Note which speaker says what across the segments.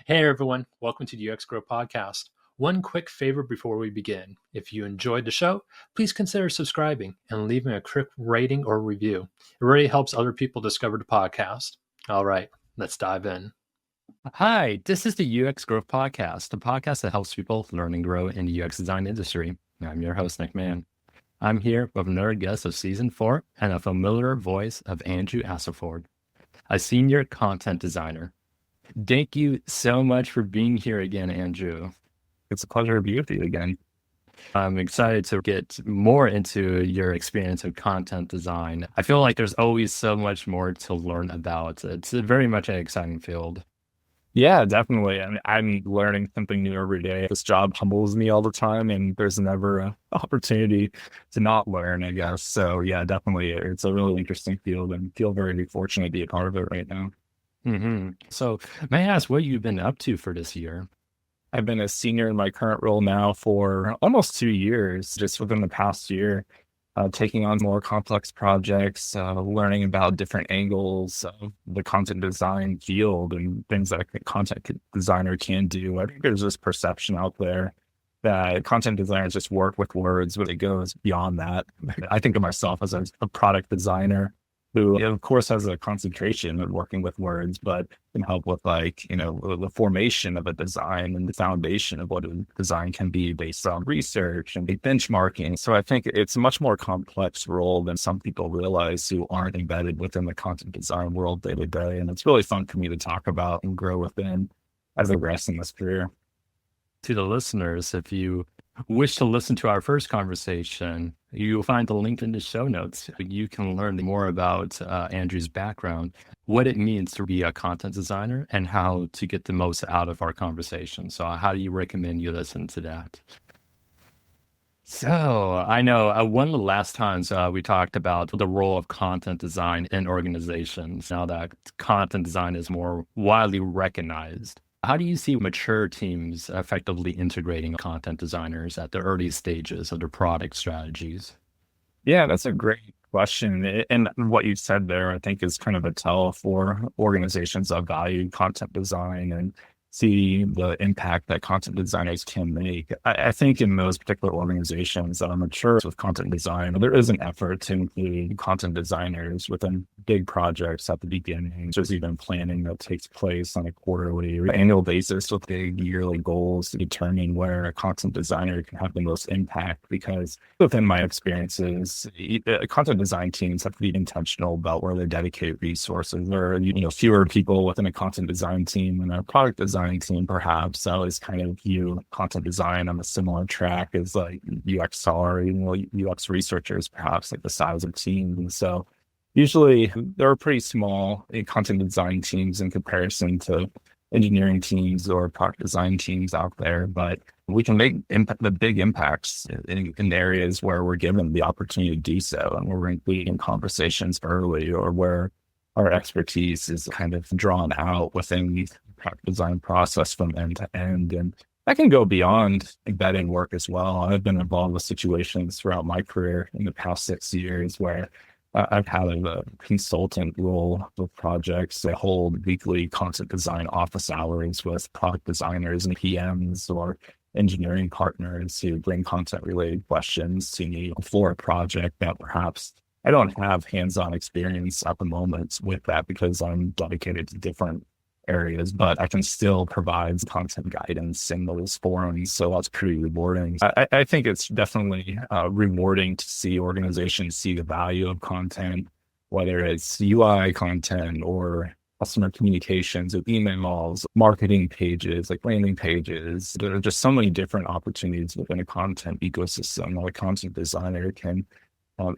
Speaker 1: Hey everyone, welcome to the UX Grow Podcast. One quick favor before we begin. If you enjoyed the show, please consider subscribing and leaving a quick rating or review. It really helps other people discover the podcast. All right, let's dive in.
Speaker 2: Hi, this is the UX Growth Podcast, a podcast that helps people learn and grow in the UX design industry. I'm your host, Nick Mann. I'm here with another guest of season 4 and a familiar voice of Andrew Astleford, a senior content designer. Thank you so much for being here again, Andrew.
Speaker 3: It's a pleasure to be with you again.
Speaker 2: I'm excited to get more into your experience of content design. I feel like there's always so much more to learn about. It's very much an exciting field.
Speaker 3: Yeah, definitely. I mean, I'm learning something new every day. This job humbles me all the time, and there's never an opportunity to not learn, I guess. So yeah, definitely. It's a really interesting field and feel very fortunate to be a part of it right now.
Speaker 2: So may I ask what you've been up to for this year?
Speaker 3: I've been a senior in my current role now for almost 2 years, just within the past year, taking on more complex projects, learning about different angles of the content design field and things that a content designer can do. I think there's this perception out there that content designers just work with words, but it goes beyond that. I think of myself as a product designer who, of course, has a concentration of working with words, but can help with the formation of a design and the foundation of what a design can be based on research and benchmarking. So I think it's a much more complex role than some people realize who aren't embedded within the content design world day to day. And it's really fun for me to talk about and grow within as I progress in this career.
Speaker 2: To the listeners, if you wish to listen to our first conversation, you'll find the link in the show notes. You can learn more about Andrew's background, what it means to be a content designer, and how to get the most out of our conversation. So how do you recommend you listen to that? So I know one of the last times we talked about the role of content design in organizations, now that content design is more widely recognized. How do you see mature teams effectively integrating content designers at the early stages of their product strategies?
Speaker 3: Yeah, that's a great question. And what you said there, I think, is kind of a tell for organizations that value content design and see the impact that content designers can make. I think in those particular organizations that are mature with content design, there is an effort to include content designers within big projects at the beginning. There's even planning that takes place on a quarterly or annual basis with big yearly goals to determine where a content designer can have the most impact. Because within my experiences, content design teams have to be intentional about where they dedicate resources. There are fewer people within a content design team than a product design team, perhaps. So I always kind of view content design on a similar track as like UXR, UX researchers, perhaps like the size of teams. And so usually there are pretty small content design teams in comparison to engineering teams or product design teams out there, but we can make the big impacts in areas where we're given the opportunity to do so, and where we're including conversations early, or where our expertise is kind of drawn out within the product design process from end to end. And that can go beyond embedding work as well. I've been involved with situations throughout my career in the past 6 years where I've had a consultant role with projects that hold weekly content design office hours with product designers and PMs or engineering partners who bring content related questions to me for a project that perhaps I don't have hands-on experience at the moment with that because I'm dedicated to different areas, but I can still provide content guidance in those forums. So that's pretty rewarding. I think it's definitely rewarding to see organizations see the value of content, whether it's UI content or customer communications with emails, marketing pages, like landing pages. There are just so many different opportunities within a content ecosystem that a content designer can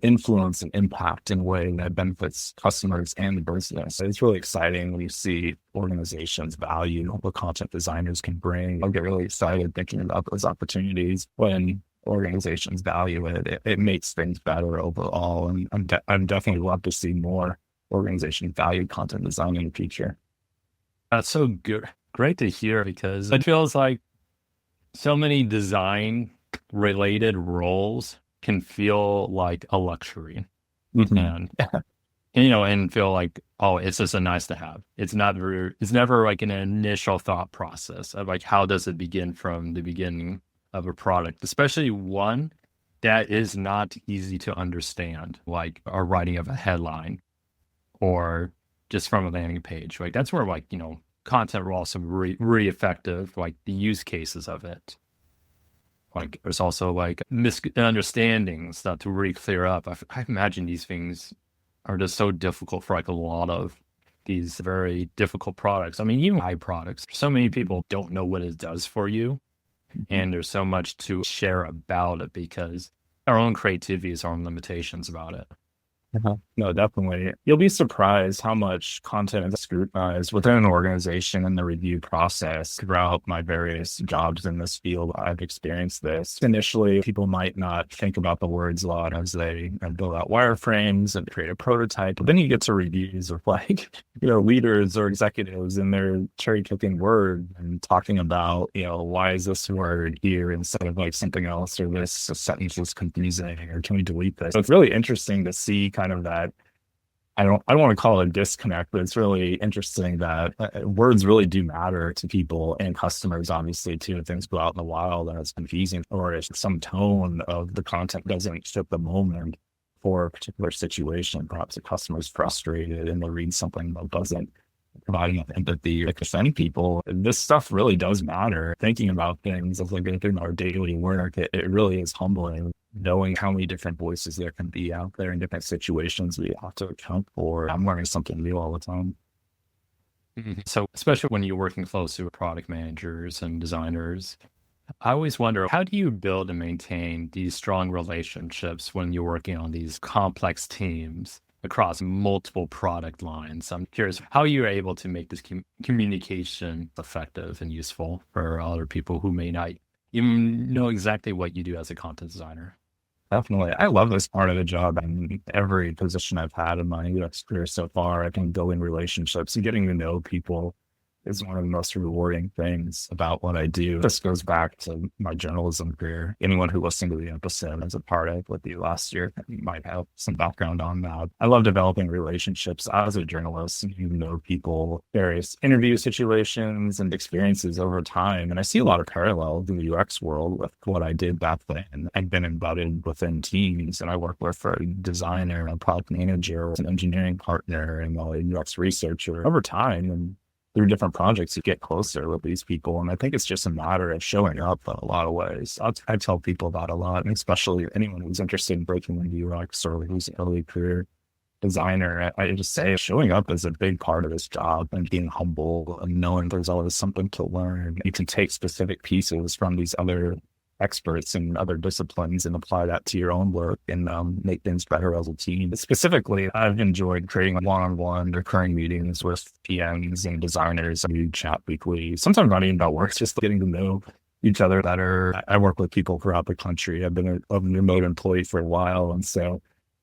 Speaker 3: influence and impact in a way that benefits customers and the business. It's really exciting when you see organizations value what content designers can bring. I get really excited thinking about those opportunities when organizations value it. It makes things better overall. And I'm definitely love to see more organizations value content design in the future.
Speaker 2: That's so good. Great to hear, because it feels like so many design related roles can feel like a luxury.
Speaker 3: Mhm.
Speaker 2: And and feel like, oh, it's just a nice to have. It's never like an initial thought process of like, how does it begin from the beginning of a product, especially one that is not easy to understand, like a writing of a headline or just from a landing page. Like that's where like, content will also be really effective, like the use cases of it. Like there's also like misunderstandings that to really clear up. I imagine these things are just so difficult for like a lot of these very difficult products. I mean, even high products, so many people don't know what it does for you. And there's so much to share about it because our own creativity is our own limitations about it.
Speaker 3: No, definitely. You'll be surprised how much content is scrutinized within an organization in the review process. Throughout my various jobs in this field, I've experienced this. Initially, people might not think about the words a lot as they build out wireframes and create a prototype. But then you get to reviews of like, leaders or executives and they're cherry picking words and talking about, why is this word here instead of like something else, or this sentence is confusing, or can we delete this? So it's really interesting to see kind of that. I don't want to call it a disconnect, but it's really interesting that words really do matter to people and customers, obviously, too. If things go out in the wild and it's confusing, or if some tone of the content doesn't fit the moment for a particular situation, perhaps a customer's frustrated and they read something that doesn't provide enough empathy to offend people. This stuff really does matter. Thinking about things as like in our daily work, it really is humbling. Knowing how many different voices there can be out there in different situations we have to account for. I'm learning something new all the time.
Speaker 2: So especially when you're working closely with product managers and designers, I always wonder, how do you build and maintain these strong relationships when you're working on these complex teams across multiple product lines? I'm curious how you're able to make this communication effective and useful for other people who may not even know exactly what you do as a content designer.
Speaker 3: Definitely. I love this part of the job, and every position I've had in my UX career so far, I can build in relationships and getting to know people is one of the most rewarding things about what I do. This goes back to my journalism career. Anyone who listened to the episode as a part of with you last year might have some background on that. I love developing relationships as a journalist. You know people, various interview situations and experiences over time. And I see a lot of parallels in the UX world with what I did back then. I've been embedded within teams, and I work with a designer, a product manager, an engineering partner, and a UX researcher over time. And through different projects, you get closer with these people. And I think it's just a matter of showing up in a lot of ways. I tell people that a lot, and especially anyone who's interested in breaking into UX or who's an early career designer. I just say showing up is a big part of this job, and being humble and knowing there's always something to learn. You can take specific pieces from these other experts in other disciplines and apply that to your own work and make things better as a team. Specifically, I've enjoyed creating one-on-one recurring meetings with PMs and designers. We chat weekly, sometimes not even about work, just getting to know each other better. I work with people throughout the country. I've been a remote employee for a while, and so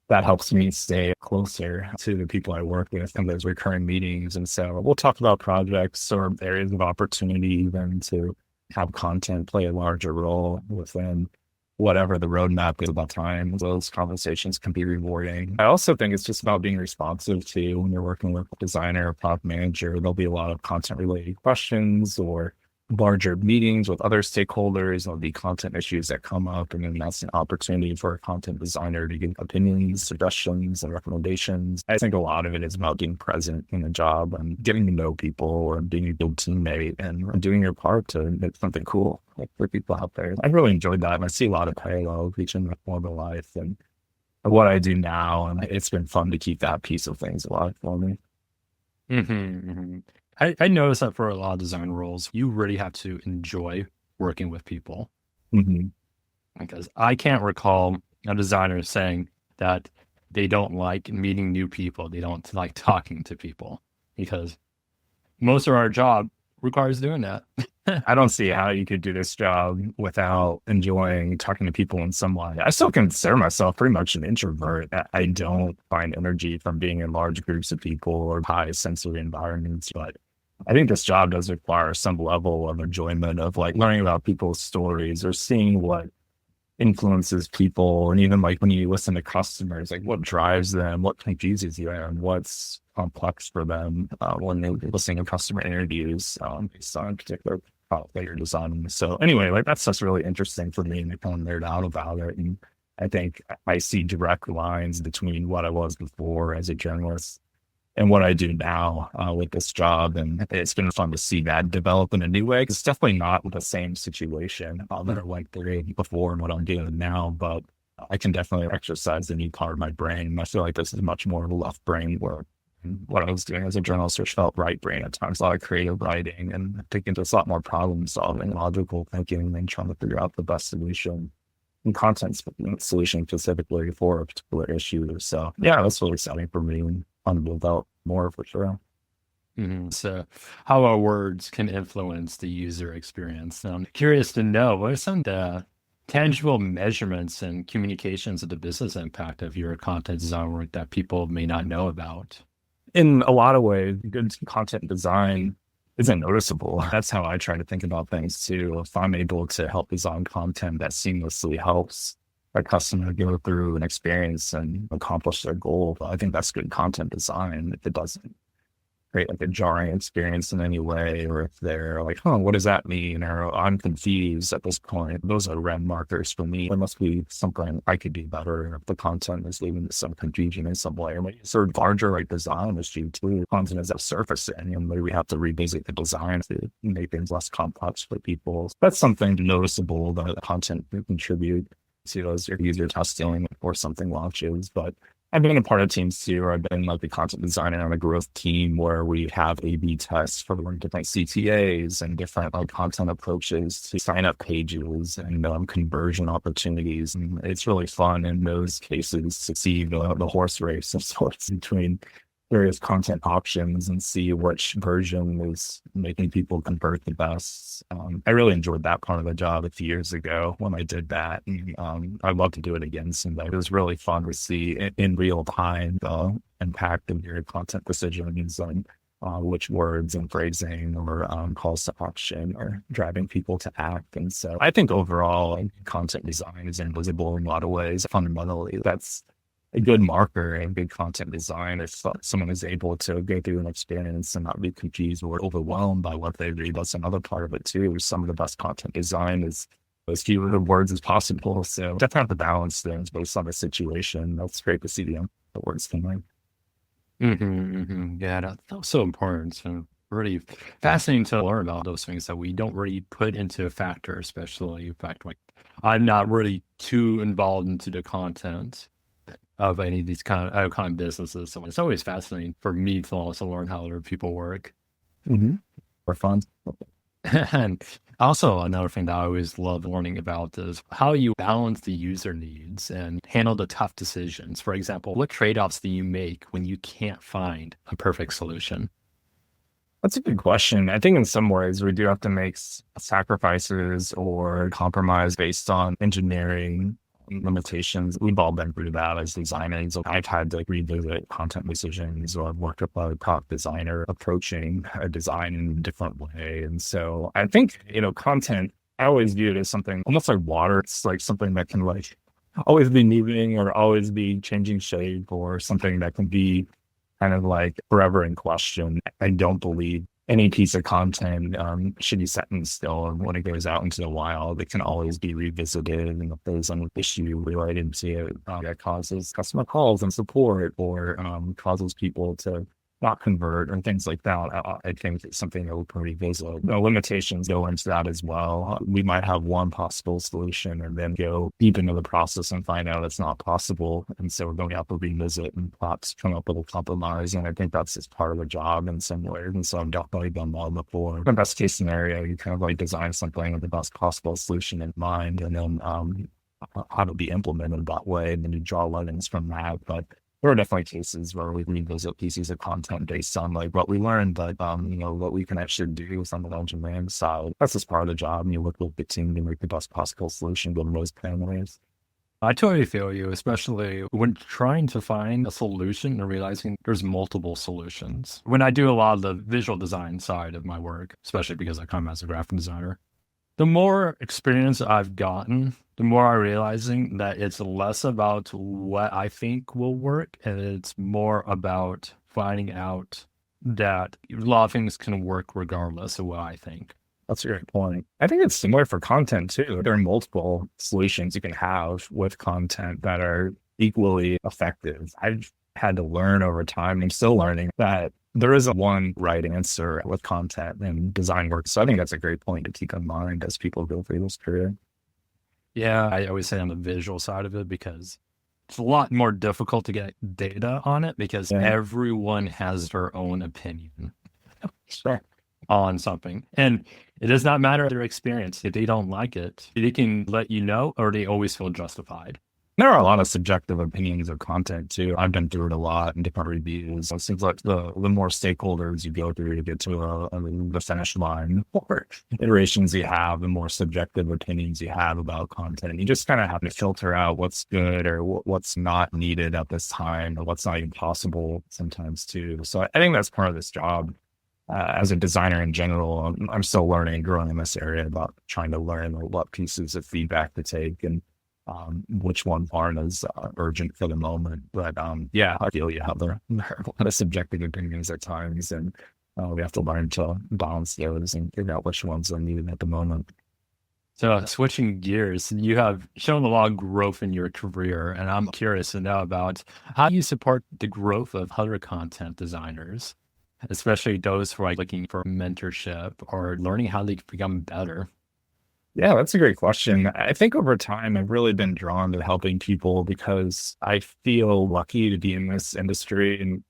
Speaker 3: that helps me stay closer to the people I work with in those recurring meetings. And so we'll talk about projects or areas of opportunity even to have content play a larger role within whatever the roadmap is about time. Those conversations can be rewarding. I also think it's just about being responsive to when you're working with a designer or product manager. There'll be a lot of content related questions or larger meetings with other stakeholders. There'll be content issues that come up, and then that's an opportunity for a content designer to give opinions, suggestions, and recommendations. I think a lot of it is about being present in the job and getting to know people or being a good teammate and doing your part to make something cool for people out there. I've really enjoyed that, and I see a lot of parallels between my former life and what I do now, and it's been fun to keep that piece of things alive for me.
Speaker 2: I noticed that for a lot of design roles, you really have to enjoy working with people. Because I can't recall a designer saying that they don't like meeting new people. They don't like talking to people, because most of our job requires doing that.
Speaker 3: I don't see how you could do this job without enjoying talking to people in some way. I still consider myself pretty much an introvert. I don't find energy from being in large groups of people or high sensory environments, but I think this job does require some level of enjoyment of like learning about people's stories or seeing what influences people. And even like when you listen to customers, like what drives them, what confuses you, and what's complex for them when they're listening to customer interviews based on a particular product that you're designing. So anyway, like that's just really interesting for me and I kind of nerd out about it. And I think I see direct lines between what I was before as a journalist and what I do now with this job. And it's been fun to see that develop in a new way. It's definitely not the same situation that I went through before and what I'm doing now, but I can definitely exercise the new part of my brain. I feel like this is much more of a left brain work. What I was doing as a journalist, which felt right brain at times, a lot of creative writing and taking just a lot more problem solving, logical thinking, and trying to figure out the best solution and content solution specifically for a particular issue. So yeah, that's really exciting for me and fun to develop more for sure.
Speaker 2: So how our words can influence the user experience. I'm curious to know, what are some of the tangible measurements and communications of the business impact of your content design work that people may not know about?
Speaker 3: In a lot of ways, good content design isn't noticeable. That's how I try to think about things too. If I'm able to help design content that seamlessly helps a customer go through an experience and accomplish their goal, I think that's good content design. If it doesn't create like a jarring experience in any way, or if they're like, oh, what does that mean? Or I'm confused at this point. Those are red markers for me. There must be something I could do better if the content is leaving some confusion in some way. Or maybe sort of larger like design issue too. Content is surfacing and maybe we have to revisit the design to make things less complex for people. That's something noticeable that content can contribute to as your user testing before something launches. But I've been a part of teams too, where I've been like the content designer on a growth team where we have A/B tests for different CTAs and different like content approaches to sign up pages and conversion opportunities. And it's really fun in those cases to see the horse race of sorts between various content options and see which version is making people convert the best. I really enjoyed that part of the job a few years ago when I did that. And, I'd love to do it again someday. It was really fun to see in real time the impact of your content decisions on which words and phrasing or calls to action are driving people to act. And so I think overall content design is invisible in a lot of ways. Fundamentally, that's a good marker and good content design if someone is able to go through an experience and not be confused or overwhelmed by what they read. That's another part of it too. Some of the best content design is as few words as possible. So definitely have to balance things based on the situation. That's great to see the words coming.
Speaker 2: Yeah, that's so important. So really fascinating to learn about those things that we don't really put into a factor, especially in fact, like I'm not really too involved into the content of any of these kind of businesses. So it's always fascinating for me to also learn how other people work.
Speaker 3: For fun.
Speaker 2: And also another thing that I always love learning about is how you balance the user needs and handle the tough decisions. For example, what trade-offs do you make when you can't find a perfect solution?
Speaker 3: That's a good question. I think in some ways we do have to make sacrifices or compromise based on engineering limitations. We've all been through that as designers. So I've had to revisit content decisions, or I've worked with a top designer approaching a design in a different way. And so I think, content, I always view it as something almost like water. It's like something that can like always be moving or always be changing shape, or something that can be kind of like forever in question. I don't believe any piece of content should be set in still. And when it goes out into the wild, it can always be revisited. And if there's an issue related to it that causes customer calls and support, or causes people to not convert and things like that, I think it's something that will pretty visit. The limitations go into that as well. We might have one possible solution and then go deep into the process and find out it's not possible. And so we're going to have to revisit and perhaps come up with a compromise. And I think that's just part of the job in some ways. And so I've definitely done that before. The best case scenario, you kind of like design something with the best possible solution in mind, and then how to be implemented that way. And then you draw learnings from that. But there are definitely cases where we revisit pieces of content based on like what we learned, but what we can actually do with on the engineering side. That's just part of the job. And you work with the team to make the best possible solution with most families.
Speaker 2: I totally feel you, especially when trying to find a solution and realizing there's multiple solutions. When I do a lot of the visual design side of my work, especially because I come as a graphic designer, the more experience I've gotten, the more I'm realizing that it's less about what I think will work, and it's more about finding out that a lot of things can work regardless of what I think.
Speaker 3: That's a great point. I think it's similar for content too. There are multiple solutions you can have with content that are equally effective. I've had to learn over time, I'm still learning, that there isn't one right answer with content and design work. So I think that's a great point to keep in mind as people go through this career.
Speaker 2: Yeah, I always say on the visual side of it because it's a lot more difficult to get data on it because
Speaker 3: Yeah.
Speaker 2: everyone has their own opinion
Speaker 3: Sure.
Speaker 2: on something. And it does not matter their experience. If they don't like it, they can let you know or they always feel justified.
Speaker 3: There are a lot of subjective opinions of content too. I've been through it a lot in different reviews. It seems like the more stakeholders you go through to get to the finish line, the more iterations you have, the more subjective opinions you have about content. You just kind of have to filter out what's good or what's not needed at this time or what's not even possible sometimes too. So I think that's part of this job. As a designer in general, I'm still learning and growing in this area about trying to learn what pieces of feedback to take and which ones aren't as urgent for the moment. But yeah, I feel you have there are a lot of subjective opinions at times, and we have to learn to balance those and figure out which ones are needed at the moment.
Speaker 2: So switching gears, you have shown a lot of growth in your career, and I'm curious to know about how you support the growth of other content designers, especially those who are looking for mentorship or learning how they can become better.
Speaker 3: Yeah, that's a great question. I think over time, I've really been drawn to helping people because I feel lucky to be in this industry and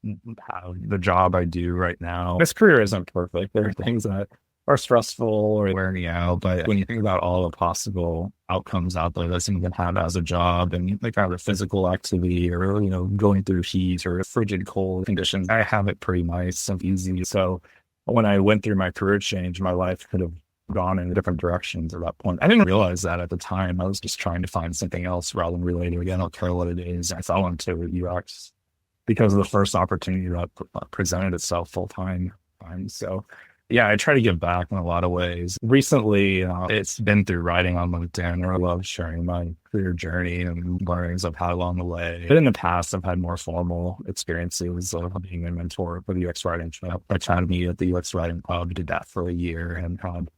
Speaker 3: have the job I do right now. This career isn't perfect. There are things that are stressful or wear me out, but when you think about all the possible outcomes out there that someone can have as a job and like either physical activity or, going through heat or frigid cold conditions, I have it pretty nice and easy. So when I went through my career change, my life could have gone in different directions at that point. I didn't realize that at the time. I was just trying to find something else rather than relating. Again, I don't care what it is. I fell into UX because of the first opportunity that presented itself full time. So yeah, I try to give back in a lot of ways. Recently, it's been through writing on LinkedIn, or I love sharing my career journey and learnings I've had along the way. But in the past, I've had more formal experiences of being a mentor for the UX Writing Academy at the UX Writing Club. Did that for a year and had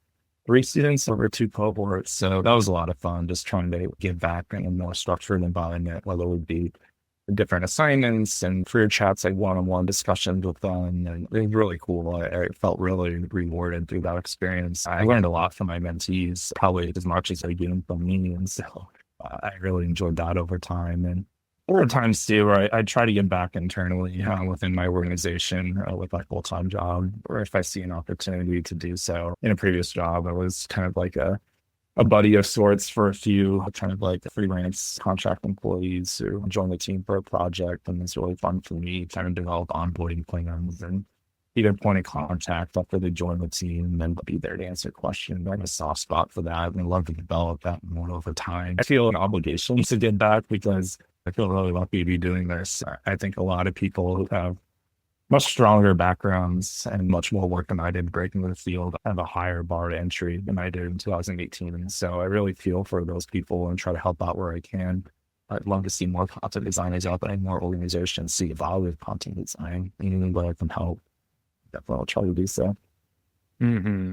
Speaker 3: 3 students over 2 cohorts. So that was a lot of fun, just trying to give back in a more structured environment, whether it would be different assignments and career chats, like one-on-one discussions with them. And it was really cool. I felt really rewarded through that experience. I learned a lot from my mentees, probably as much as they do from me. And so I really enjoyed that over time. And there are times too where I try to give back internally within my organization with my full-time job, or if I see an opportunity to do so. In a previous job, I was kind of like a buddy of sorts for a few kind of like freelance contract employees who joined the team for a project. And it's really fun for me to kind of develop onboarding plans and either point of contact after they join the team and be there to answer questions. I have a soft spot for that and I love to develop that more over time. I feel an obligation to give back because I feel really lucky to be doing this. I think a lot of people who have much stronger backgrounds and much more work than I did breaking the field have a higher bar to entry than I did in 2018. And so I really feel for those people and try to help out where I can. I'd love to see more content designers out there and more organizations see the value of content design. Any way I can help, definitely I'll try to do so.
Speaker 2: Mm-hmm.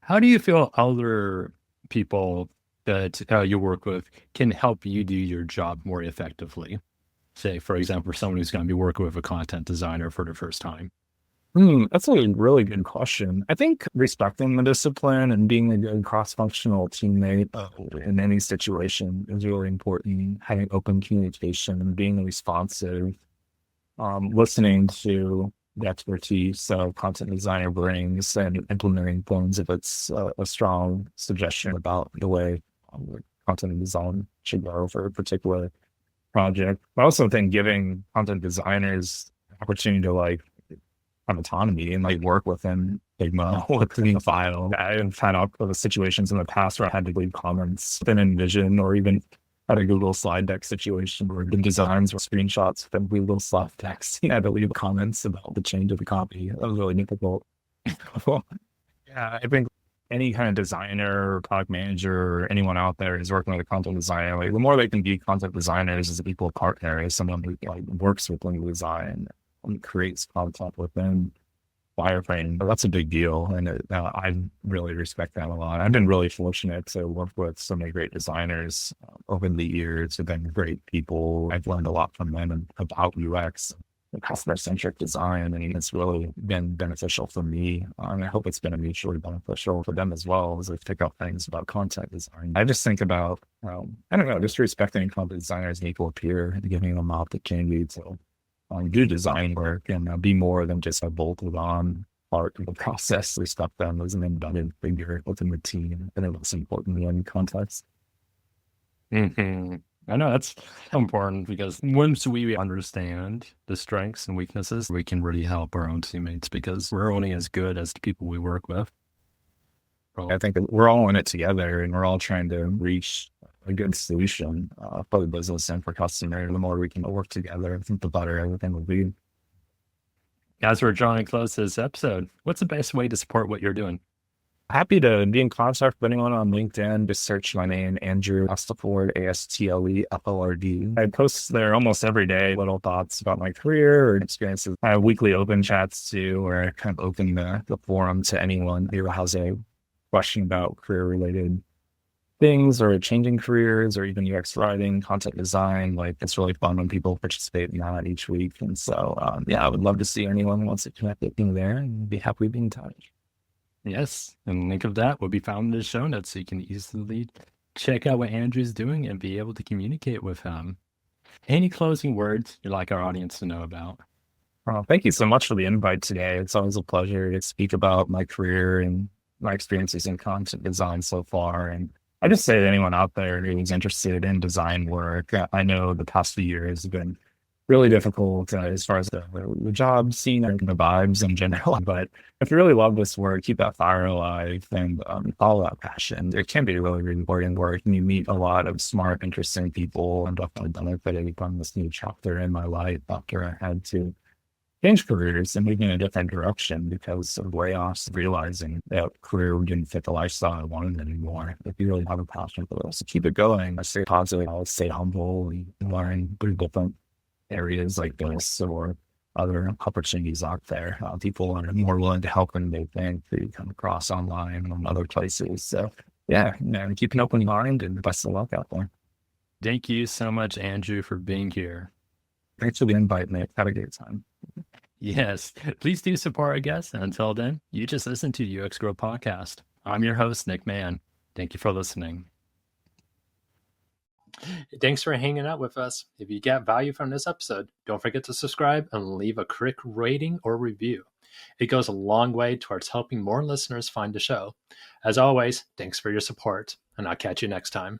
Speaker 2: How do you feel other people that you work with can help you do your job more effectively? Say, for example, someone who's going to be working with a content designer for the first time.
Speaker 3: That's a really good question. I think respecting the discipline and being a good cross-functional teammate in any situation is really important. Having open communication and being responsive, listening to the expertise of content designer brings and implementing things if it's a strong suggestion about the way content design should go for a particular project. I also think giving content designers opportunity to have autonomy and work within Figma, within the file. I've had situations in the past where I had to leave comments within InVision or even had a Google slide deck situation where the designs were screenshots within Google slide decks. I had to leave comments about the change of the copy. That was really difficult. Yeah, I think any kind of designer or product manager or anyone out there who's working with a content designer, like the more they can be content designers as an equal partner, as someone who like works with Link Design and creates content within wireframe. But that's a big deal. And I really respect that a lot. I've been really fortunate to work with so many great designers over the years. They've been great people. I've learned a lot from them about UX, customer-centric design, and it's really been beneficial for me. And I hope it's been mutually beneficial for them as well as they pick up things about content design. I just think about, I don't know, just respecting content designers and equal peer and giving them an opportunity to do design work and be more than just a bolted on part of the process. Respect them as an embedded figure within the team. And it's important in context.
Speaker 2: Mm-hmm. I know that's important because once we understand the strengths and weaknesses, we can really help our own teammates because we're only as good as the people we work with.
Speaker 3: I think we're all in it together and we're all trying to reach a good solution for the business and for customer. The more we can work together, I think the better everything will be.
Speaker 2: As we're drawing close to this episode, what's the best way to support what you're doing?
Speaker 3: Happy to be in contact with anyone on LinkedIn. Just search my name, Andrew Astleford, Astleford. I post there almost every day, little thoughts about my career or experiences. I have weekly open chats too, where I kind of open the forum to anyone who has a question about career-related things or changing careers or even UX writing, content design. Like it's really fun when people participate in that each week. And so, I would love to see anyone who wants to connect with me there and be happy to be in touch.
Speaker 2: Yes, and a link of that will be found in the show notes so you can easily check out what Andrew's doing and be able to communicate with him. Any closing words you'd like our audience to know about?
Speaker 3: Thank you so much for the invite today. It's always a pleasure to speak about my career and my experiences in content design so far. And I just say to anyone out there who's interested in design work, I know the past few years have been really difficult as far as the job scene and the vibes in general. But if you really love this work, keep that fire alive and follow that passion. It can be really rewarding work, and you meet a lot of smart, interesting people. I'm definitely benefited from this new chapter in my life after I had to change careers and move in a different direction because of layoffs, realizing that career didn't fit the lifestyle I wanted anymore. If you really have a passion for this, keep it going. I stay positive, I'll stay humble, and learn pretty different areas like this or other opportunities out there. People are more willing to help than they think that you come across online and other places. So keep an open mind and best of luck out there.
Speaker 2: Thank you so much, Andrew, for being here.
Speaker 3: Thanks for the invite, Nick. Had a great time.
Speaker 2: Yes, please do support our guests. And until then, you just listen to UX Grow Podcast. I'm your host, Nick Mann. Thank you for listening.
Speaker 1: Thanks for hanging out with us. If you get value from this episode, don't forget to subscribe and leave a quick rating or review. It goes a long way towards helping more listeners find the show. As always, thanks for your support, and I'll catch you next time.